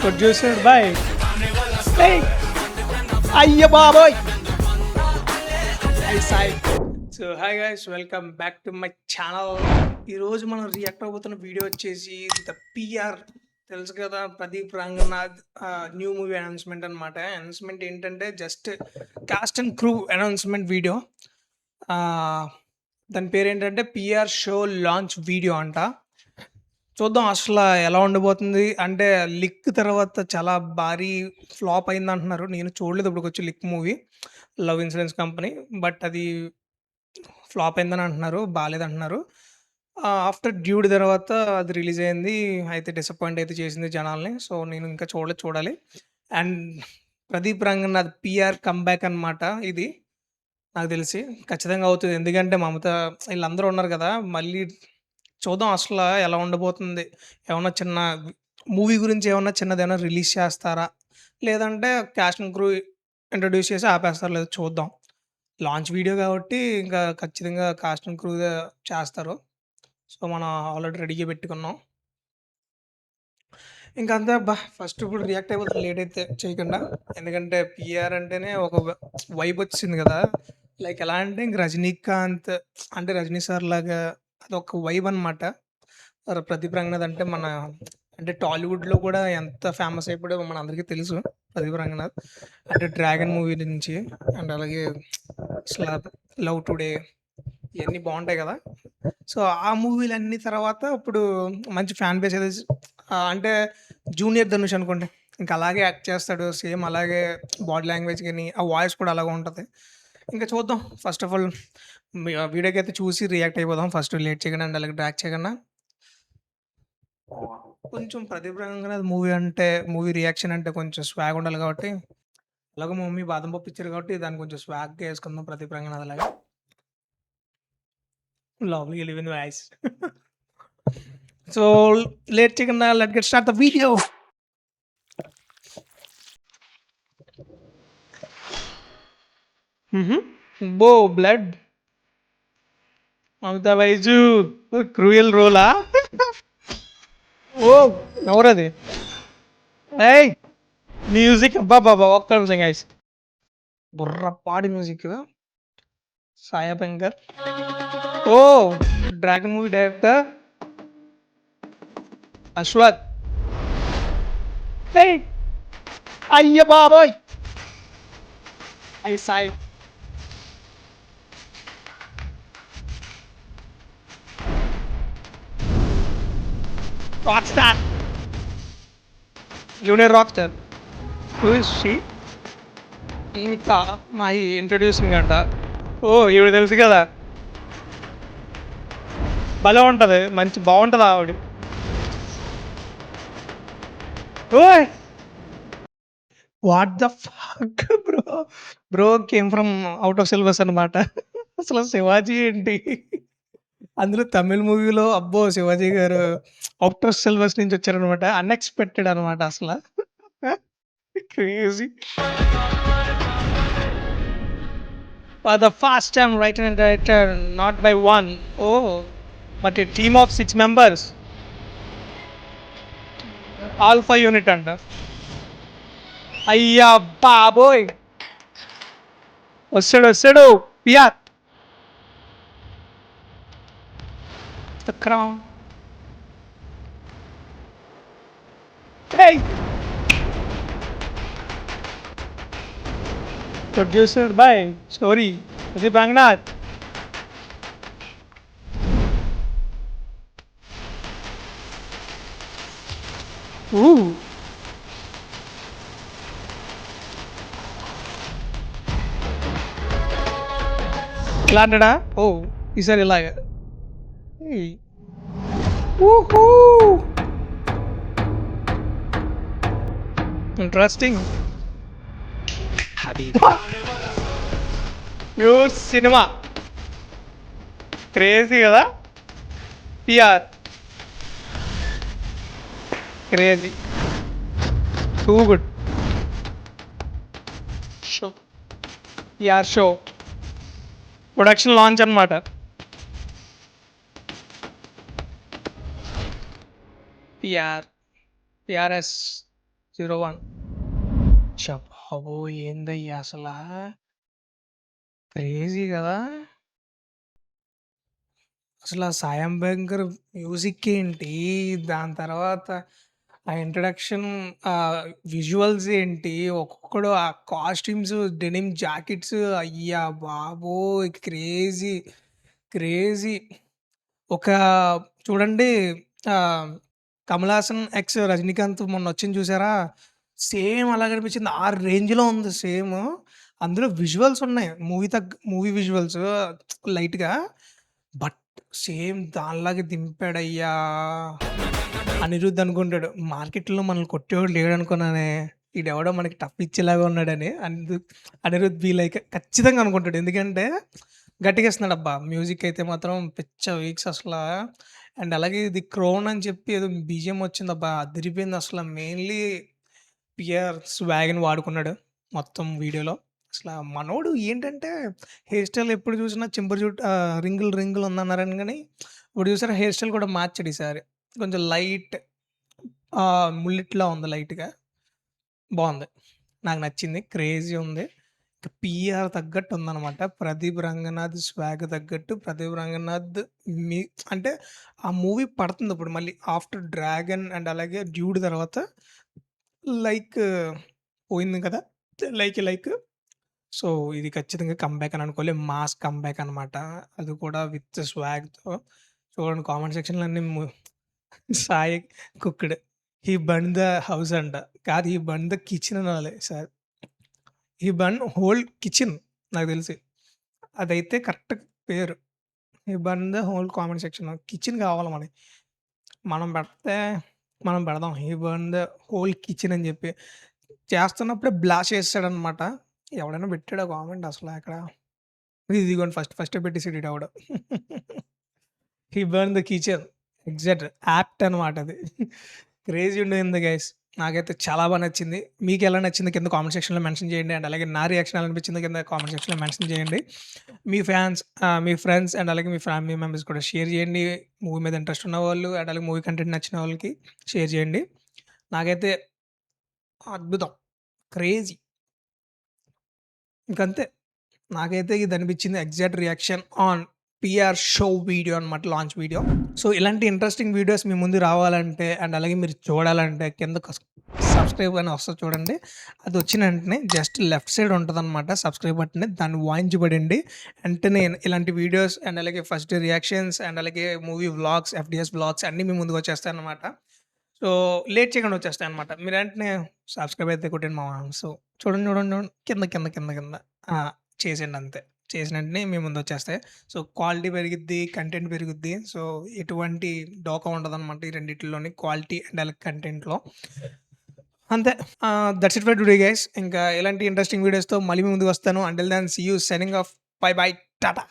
ప్రొడ్యూసర్డ్ by అయ్య బాబోయ్. So hi guys, welcome back to my channel. ఈరోజు మనం రియాక్ట్ అవబోతున్న వీడియో వచ్చేసి ద పిఆర్. తెలుసు కదా, Pradeep Ranganath new movie announcement అనమాట. అనౌన్స్మెంట్ ఏంటంటే just cost and crew announcement video. దాని పేరు ఏంటంటే పిఆర్ షో లాంచ్ వీడియో అంట. చూద్దాం అసలు ఎలా ఉండబోతుంది. అంటే లిక్ తర్వాత చాలా భారీ ఫ్లాప్ అయింది అంటున్నారు. నేను చూడలేదు ఇప్పటికొచ్చి LIK movie, love insurance company. But అది ఫ్లాప్ అయిందని అంటున్నారు, బాగాలేదంటున్నారు. ఆఫ్టర్ డ్యూడ్ తర్వాత అది రిలీజ్ అయింది. అయితే డిసప్పాయింట్ అయితే చేసింది జనాల్ని. సో నేను ఇంకా చూడాలి. And Pradeep Ranganath PR comeback అనమాట ఇది. నాకు తెలిసి ఖచ్చితంగా అవుతుంది. ఎందుకంటే మమత వీళ్ళందరూ ఉన్నారు కదా. మళ్ళీ చూద్దాం అసలు ఎలా ఉండబోతుంది. ఏమన్నా చిన్న మూవీ గురించి ఏమన్నా చిన్నదేమన్నా రిలీజ్ చేస్తారా, లేదంటే క్యాస్ట్ అండ్ క్రూ ఇంట్రడ్యూస్ చేసి ఆపేస్తారా, లేదా చూద్దాం. లాంచ్ వీడియో కాబట్టి ఇంకా ఖచ్చితంగా కాస్ట్ అండ్ క్రూ చేస్తారు. సో మనం ఆల్రెడీ రెడీగా పెట్టుకున్నాం. ఇంకా అంతే అబ్బా. ఫస్ట్ ఇప్పుడు రియాక్ట్ అయిపోతుంది లేట్ అయితే చేయకుండా. ఎందుకంటే పిఆర్ అంటేనే ఒక వైబ్ వచ్చింది కదా. లైక్ ఎలా అంటే ఇంక రజనీకాంత్ అంటే రజనీ సార్ లాగా అదొక వైబ్ అనమాట. ప్రదీప్ రంగనాథ్ అంటే అంటే టాలీవుడ్లో కూడా ఎంత ఫేమస్ అయిపోయాడో మన అందరికీ తెలుసు. ప్రదీప్ రంగనాథ్ అంటే డ్రాగన్ మూవీ నుంచి, అండ్ అలాగే లవ్ టుడే ఇవన్నీ బాగుంటాయి కదా. సో ఆ మూవీలన్నీ తర్వాత ఇప్పుడు మంచి ఫ్యాన్ బేస్ అయితే అంటే జూనియర్ ధనుష్ అనుకోండి, ఇంకా అలాగే యాక్ట్ చేస్తాడు. సేమ్ అలాగే బాడీ లాంగ్వేజ్ కానీ ఆ వాయిస్ కూడా అలాగే ఉంటుంది. ఇంకా చూద్దాం. ఫస్ట్ ఆఫ్ ఆల్ వీడియోకి అయితే చూసి రియాక్ట్ అయిపోదాం. ఫస్ట్ లేట్ చేయకుండా అండ్ అలాగే డ్రాక్ చేయకుండా. కొంచెం ప్రదీప్ రంగనాథ్ మూవీ రియాక్షన్ అంటే కొంచెం స్వాగ్ ఉండాలి కాబట్టి, అలాగే మా మమ్మీ బాదం పప్పు ఇచ్చారు కాబట్టి దాన్ని కొంచెం స్వాగ్గా వేసుకుందాం. ప్రదీప్ రంగనాథ్ అలాగే lovely live in voice. So late చేయకుండా let get start the video. బో బ్లడ్ మమతా బైజు క్రూయల్ రోలా. ఓ ఎవరది? ఏయ్ మ్యూజిక్ అబ్బా బాబా, ఒక్క నిమిషం గైస్. బుర్ర పాడి మ్యూజిక్ సాయా పెంకర్. ఓ డ్రాగన్ మూవీ డైరెక్టర్ అశ్వత్. ఏయ్ అయ్య బాబోయ్. అయ్యి Sai. Rock star, junior rock star. Who is she? ఇంకా మా ఇంట్రడ్యూసింగ్ అంట. ఓ ఈవిడ తెలుసు కదా, భలే ఉంటుంది, మంచి బాగుంటుంది ఆవిడ. ఓయ్ what the fuck bro came from out of syllabus అనమాట. అసలు శివాజీ ఏంటి అందులో తమిళ్ మూవీలో? అబ్బో శివాజీ గారు అవుట్ ఆఫ్ సిలబస్ నుంచి వచ్చారనమాట. అన్ఎక్స్పెక్టెడ్ అనమాట అసలు. Crazy. For the first time writer and director not by one, ఓ but a team of 6 members. Alpha unit అంట. అయ్యా బాబోయ్, వస్తాడు PR. Crown. Producer by story Pradeep Ranganath. ఇలా అంటాడా? ఓ ఈసారి ఇలాగా. ఇంట్రెస్టింగ్. Pure cinema. క్రేజీ కదా PR. Crazy, too good. Show PR show production launch అనమాట. పిఆర్ఎస్ 01. బాబోయ్! ఏందయ్యా అసలా? క్రేజీ గదా! అసలా 'సాయం అభ్యంకర్' మ్యూజిక్ ఏంటి? దాని తర్వాత ఆ ఇంట్రడక్షన్, విజువల్స్ ఏంటి? ఒక్కొక్కడు ఆ కాస్ట్యూమ్స్, డెనిమ్ జాకెట్స్, అయ్య బాబోయ్! క్రేజీ! క్రేజీ! ఒక చూడండి, 'కమల్ హాసన్' ఎక్స్ 'రజనీకాంత్' మొన్నొచ్చింది చూసారా? సేమ్ అలాగే అనిపించింది. ఆ రేంజ్‌లో ఉంది సేము. అందులో విజువల్స్ ఉన్నాయి. మూవీ విజువల్స్ లైట్‌గా. బట్ సేమ్ దానిలాగే దింపాడయ్యా! అనిరుద్ అనుకుంటాడు, మార్కెట్‌లో మనల్ని కొట్టేవాడు లేడనుకున్నానే. ఈడెవడో మనకి టఫ్ ఇచ్చేలాగా ఉన్నాడని. అనిరుద్ బి లైక్ ఖచ్చితంగా అనుకుంటాడు. ఎందుకంటే గట్టిగేస్తున్నాడబ్బా! మ్యూజిక్ అయితే మాత్రం పిచ్చ వీక్స్ అసలా. అండ్ అలాగే ఇది 'క్రోన్' అని చెప్పి ఏదో బీజీఎం వచ్చిందబ్బా! అదిరిపోయిందసల. మెయిన్‌లీ పిఆర్ స్వాగ్‌ని వాడుకున్నాడు మొత్తం వీడియోలో. అసల మనోడు ఏంటంటే హెయిర్ స్టైల్ ఎప్పుడు చూసినా రింగులు రింగులు ఉందన్నారని గాని, ఇప్పుడు చూసారా హెయిర్ స్టైల్ కూడా మార్చాడు ఈసారి. కొంచెం లైట్, ముల్లెట్‌లా ఉంది లైట్‌గా. బావుంది. నాకు నచ్చింది. క్రేజీ ఉంది. ఇక పీఆర్ తగ్గట్టు ఉందనమాట. 'ప్రదీప్ రంగనాథ్' స్వాగ్ తగ్గట్టు 'ప్రదీప్ రంగనాథ్' మీ అంటే ఆ మూవీ పడుతుందిప్పుడు మళ్ళీ ఆఫ్టర్ 'డ్రాగన్' అండ్ అలాగే 'డ్యూడ్' తర్వాత లైక్ పోయింది కదా! లైక్ సో, ఇది ఖచ్చితంగా కమ్‌బ్యాక్ అని అనుకోలే. మాస్ కమ్‌బ్యాక్ అనమాట. అది కూడా విత్ స్వాగ్‌తో. చూడండి కామెంట్ సెక్షన్‌లో అన్ని Sai cooked. He burn the house అంట. కాదు, హి బర్న్ ద కిచెన్ అనాలి. హి బర్న్ హోల్ కిచెన్ నాకు తెలిసి. అదైతే కరెక్ట్ పేరు. He burn the whole comment section. Kitchen కావాలి మనకి. మనం పెడితే మనం పెడదాం. He burn the whole kitchen అని చెప్పి. చేస్తున్నప్పుడే బ్లాస్ట్ చేసేసాడనమాట. ఎవడైనా పెట్టాడా కామెంట్ అసల అక్కడ? ఇదిగోండి ఫస్టే పెట్టేసాడు ఈడెవడో. He burn the kitchen. Exact apt అనమాట అది. క్రేజీ ఉండింది గైస్. నాకైతే చాలా బా నచ్చింది. మీకెలా నచ్చిందో కింద కామెంట్ సెక్షన్‌లో మెన్షన్ చేయండి. అండ్ అలాగే నా రియాక్షన్ ఎలా అనిపించిందో కింద కామెంట్ సెక్షన్‌లో మెన్షన్ చేయండి. మీ ఫ్రెండ్స్ అండ్ అలాగే మీ ఫ్యామిలీ మెంబర్స్ కూడా షేర్ చేయండి. మూవీ మీద ఇంట్రెస్ట్ ఉన్నవాళ్ళు అండ్ అలాగే మూవీ కంటెంట్ నచ్చిన వాళ్ళకి షేర్ చేయండి. నాకైతే అద్భుతం. క్రేజీ. ఇంకంతే. నాకైతే ఇదనిపించింది exact reaction on PR show video అనమాట. Launch video. సో, ఇలాంటి ఇంట్రెస్టింగ్ వీడియోస్ మీ ముందు రావాలంటే అండ్ అలాగే మీరు చూడాలంటే కింద సబ్స్క్రైబ్ అని వస్తది చూడండి. అది వచ్చిన వెంటనే జస్ట్ లెఫ్ట్ సైడ్ ఉంటదనమాట సబ్స్క్రైబ్ బటన్. దాన్ని వాయించబడండి. వెంటనే ఇలాంటి వీడియోస్ అండ్ అలాగే ఫస్ట్ డే రియాక్షన్స్ అండ్ అలాగే మూవీ వ్లాగ్స్, ఎఫ్‌డిఎస్ వ్లాగ్స్ అన్నీ మీ ముందుకు వచ్చేస్తాయన్నమాట. సో, లేట్ చేయకుండా వచ్చేస్తాయన్నమాట. మీరు వెంటనే సబ్స్క్రైబ్ అయితే కొట్టండి మామ. సో, చూడండి. కింద. ఆ! చేసేయండి అంతే. చేసిన వెంటనే మీ ముందొచ్చేస్తాయి. సో, క్వాలిటీ పెరిగిద్ది, కంటెంట్ పెరుగుద్ది. సో, ఎటువంటి డోకా ఉండదనమాట ఈ రెండిటిలోని క్వాలిటీ అండ్ అలాగే కంటెంట్‌లో. అంతే. That's it for today guys. ఇంకా ఇలాంటి ఇంట్రెస్టింగ్ వీడియోస్‌తో మళ్ళీ మీ ముందుకొస్తాను. Until then see you signing off. Bye. Tata.